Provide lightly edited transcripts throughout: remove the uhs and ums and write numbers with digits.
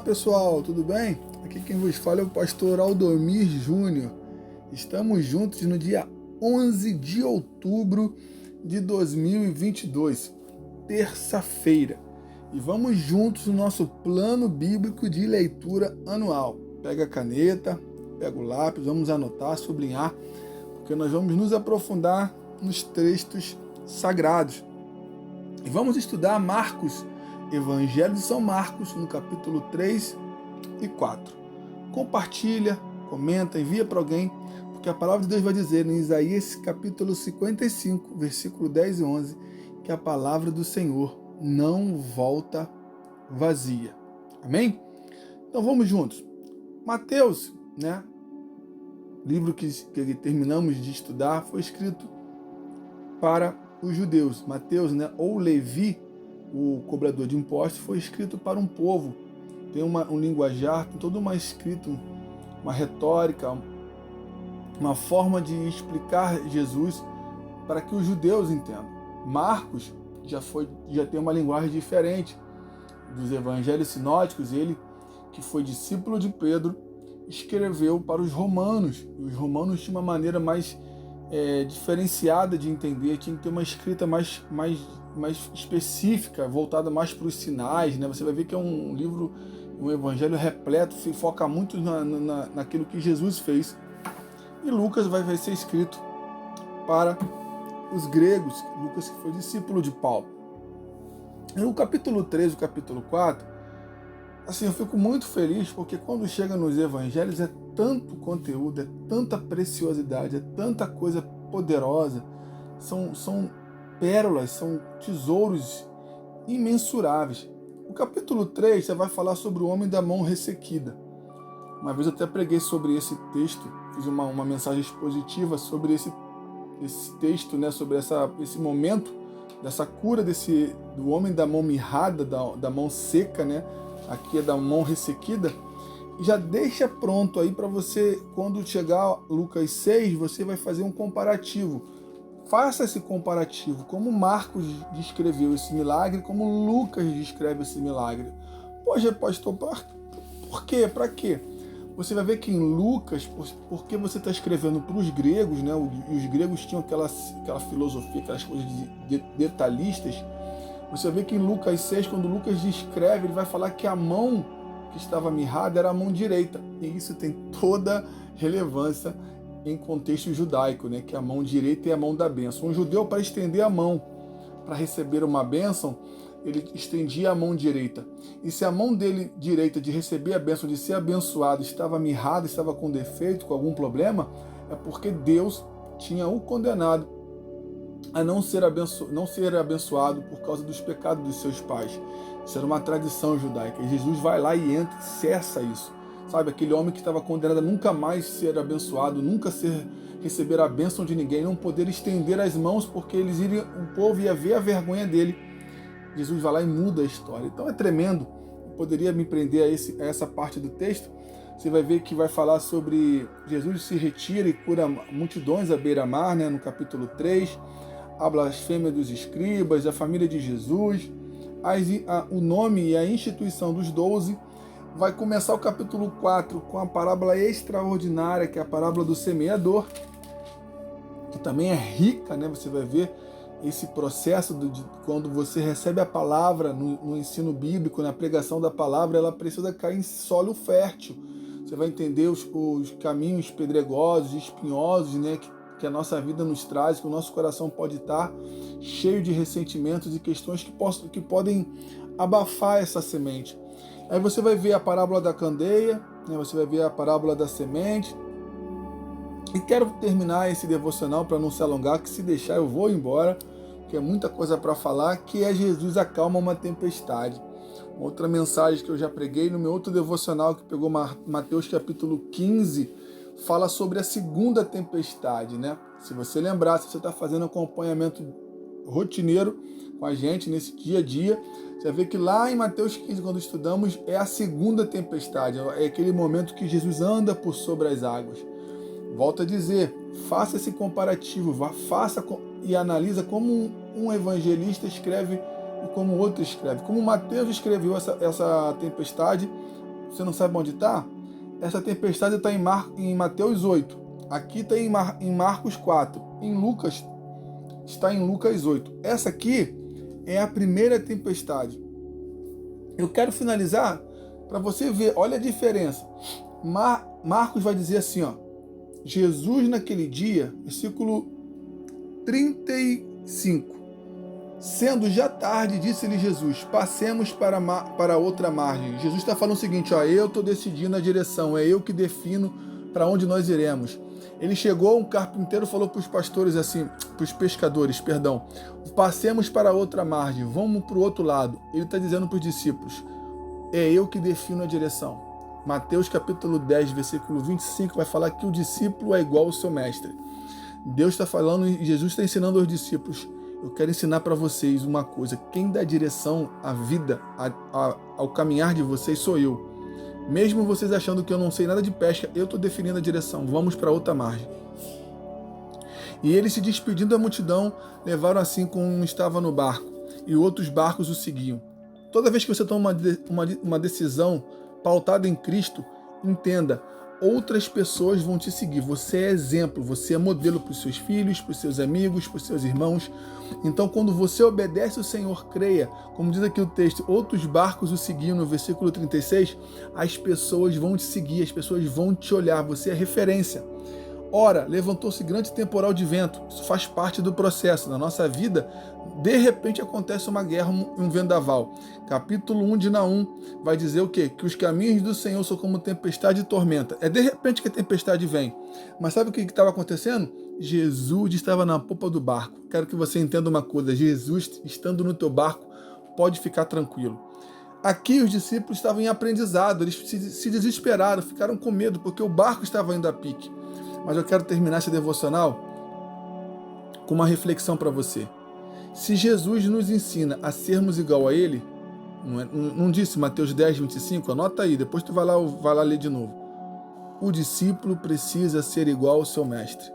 pessoal, tudo bem? Aqui quem vos fala é o pastor Aldomir Júnior. Estamos juntos no dia 11 de outubro de 2022, terça-feira. E vamos juntos no nosso plano bíblico de leitura anual. Pega a caneta, pega o lápis, vamos anotar, sublinhar, porque nós vamos nos aprofundar nos textos sagrados. E vamos estudar Marcos, Evangelho de São Marcos, no capítulo 3 e 4. Compartilha, comenta, envia para alguém, porque a palavra de Deus vai dizer em Isaías capítulo 55, versículo 10 e 11, que a palavra do Senhor não volta vazia. Amém? Então vamos juntos. Mateus, livro que terminamos de estudar, foi escrito para os judeus. Mateus, ou Levi, o cobrador de impostos, foi escrito para um povo. Tem um linguajar, tem toda uma escrita, uma retórica, uma forma de explicar Jesus para que os judeus entendam. Marcos já tem uma linguagem diferente dos evangelhos sinóticos. Ele, que foi discípulo de Pedro, escreveu para os romanos. Os romanos tinham uma maneira mais diferenciada de entender, tinha que ter uma escrita mais específica, voltada mais para os sinais. Você vai ver que é um livro, um evangelho repleto, se foca muito naquilo que Jesus fez. E Lucas vai ser escrito para os gregos, Lucas que foi discípulo de Paulo. E o capítulo 3 e o capítulo 4, eu fico muito feliz, porque quando chega nos evangelhos é tanto conteúdo, é tanta preciosidade, é tanta coisa poderosa, são pérolas, são tesouros imensuráveis. O capítulo 3 você vai falar sobre o homem da mão ressequida. Uma vez eu até preguei sobre esse texto, fiz uma mensagem expositiva sobre esse texto, sobre esse momento, dessa cura do homem da mão mirrada, da mão seca, aqui é da mão ressequida. E já deixa pronto aí para você, quando chegar Lucas 6, você vai fazer um comparativo. Faça esse comparativo, como Marcos descreveu esse milagre, como Lucas descreve esse milagre. Poxa, pastor, por quê? Para quê? Você vai ver que em Lucas, porque você está escrevendo para os gregos, e os gregos tinham aquela filosofia, aquelas coisas detalhistas. Você vai ver que em Lucas 6, quando Lucas descreve, ele vai falar que a mão que estava mirrada era a mão direita. E isso tem toda relevância em contexto judaico, que a mão direita é a mão da bênção. Um judeu, para estender a mão para receber uma bênção, ele estendia a mão direita. E se a mão dele direita de receber a bênção, de ser abençoado, estava mirrada, estava com defeito, com algum problema, é porque Deus tinha o condenado a não ser abençoado por causa dos pecados dos seus pais. Isso era uma tradição judaica. E Jesus vai lá e entra e cessa isso. Aquele homem que estava condenado a nunca mais ser abençoado, nunca receber a bênção de ninguém, não poder estender as mãos, porque o povo ia ver a vergonha dele. Jesus vai lá e muda a história. Então é tremendo. Eu poderia me prender a essa parte do texto. Você vai ver que vai falar sobre Jesus se retira e cura multidões à beira-mar, no capítulo 3. A blasfêmia dos escribas, a família de Jesus, o nome e a instituição dos 12. Vai começar o capítulo 4 com a parábola extraordinária, que é a parábola do semeador, que também é rica, Você vai ver esse processo de quando você recebe a palavra no ensino bíblico, na pregação da palavra, ela precisa cair em solo fértil. Você vai entender os caminhos pedregosos, espinhosos, que a nossa vida nos traz, que o nosso coração pode estar cheio de ressentimentos e questões que podem abafar essa semente. Aí você vai ver a parábola da candeia, você vai ver a parábola da semente. E quero terminar esse devocional para não se alongar, que se deixar eu vou embora, porque é muita coisa para falar, que é Jesus acalma uma tempestade. Outra mensagem que eu já preguei no meu outro devocional, que pegou Mateus capítulo 15, fala sobre a segunda tempestade, Se você lembrar, se você está fazendo acompanhamento rotineiro com a gente nesse dia a dia, você vai ver que lá em Mateus 15, quando estudamos, é a segunda tempestade, é aquele momento que Jesus anda por sobre as águas. Volto a dizer, faça esse comparativo, faça e analisa como um evangelista escreve e como outro escreve. Como Mateus escreveu essa tempestade, você não sabe onde está? Essa tempestade está em Mateus 8. Aqui está em Marcos 4. Em Lucas, está em Lucas 8. Essa aqui é a primeira tempestade. Eu quero finalizar para você ver, olha a diferença. Marcos vai dizer assim, ó, Jesus naquele dia, versículo 35. Sendo já tarde, disse-lhe Jesus, passemos para outra margem. Jesus está falando o seguinte, ó, eu estou decidindo a direção, é eu que defino para onde nós iremos. Ele chegou, um carpinteiro falou para os pastores assim, para os pescadores, perdão, passemos para outra margem, vamos para o outro lado. Ele está dizendo para os discípulos, é eu que defino a direção. Mateus capítulo 10, versículo 25, vai falar que o discípulo é igual ao seu mestre. Deus está falando e Jesus está ensinando aos discípulos, eu quero ensinar para vocês uma coisa, quem dá direção à vida, ao caminhar de vocês sou eu. Mesmo vocês achando que eu não sei nada de pesca, eu estou definindo a direção, vamos para outra margem. E eles se despedindo da multidão, levaram assim como estava no barco, e outros barcos o seguiam. Toda vez que você toma uma decisão pautada em Cristo, entenda, outras pessoas vão te seguir. Você é exemplo, você é modelo para os seus filhos, para os seus amigos, para os seus irmãos. Então, quando você obedece o Senhor, creia, como diz aqui o texto, outros barcos o seguiam no versículo 36, as pessoas vão te seguir, as pessoas vão te olhar, você é referência. Ora, levantou-se grande temporal de vento, isso faz parte do processo. Na nossa vida, de repente acontece uma guerra, um vendaval. Capítulo 1 de Naum vai dizer o quê? Que os caminhos do Senhor são como tempestade e tormenta. É de repente que a tempestade vem. Mas sabe o que estava acontecendo? Jesus estava na popa do barco. Quero que você entenda uma coisa, Jesus estando no teu barco, pode ficar tranquilo. Aqui os discípulos estavam em aprendizado, eles se desesperaram, ficaram com medo, porque o barco estava indo a pique. Mas eu quero terminar esse devocional com uma reflexão para você. Se Jesus nos ensina a sermos igual a Ele, não disse Mateus 10, 25? Anota aí, depois tu vai lá ler de novo. O discípulo precisa ser igual ao seu mestre.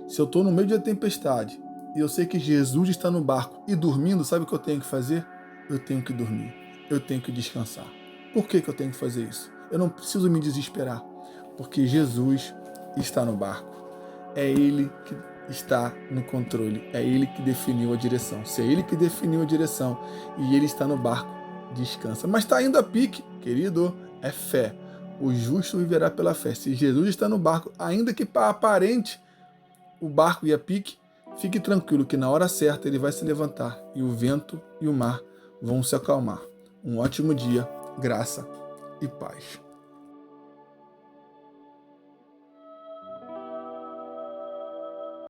Se eu estou no meio de uma tempestade e eu sei que Jesus está no barco e dormindo, sabe o que eu tenho que fazer? Eu tenho que dormir, eu tenho que descansar. Por que eu tenho que fazer isso? Eu não preciso me desesperar, porque Jesus está no barco. É Ele que está no controle. É Ele que definiu a direção. Se é Ele que definiu a direção e Ele está no barco, descansa. Mas está indo a pique, querido, é fé. O justo viverá pela fé. Se Jesus está no barco, ainda que para aparente o barco ia a pique, fique tranquilo que na hora certa Ele vai se levantar e o vento e o mar vão se acalmar. Um ótimo dia, graça e paz.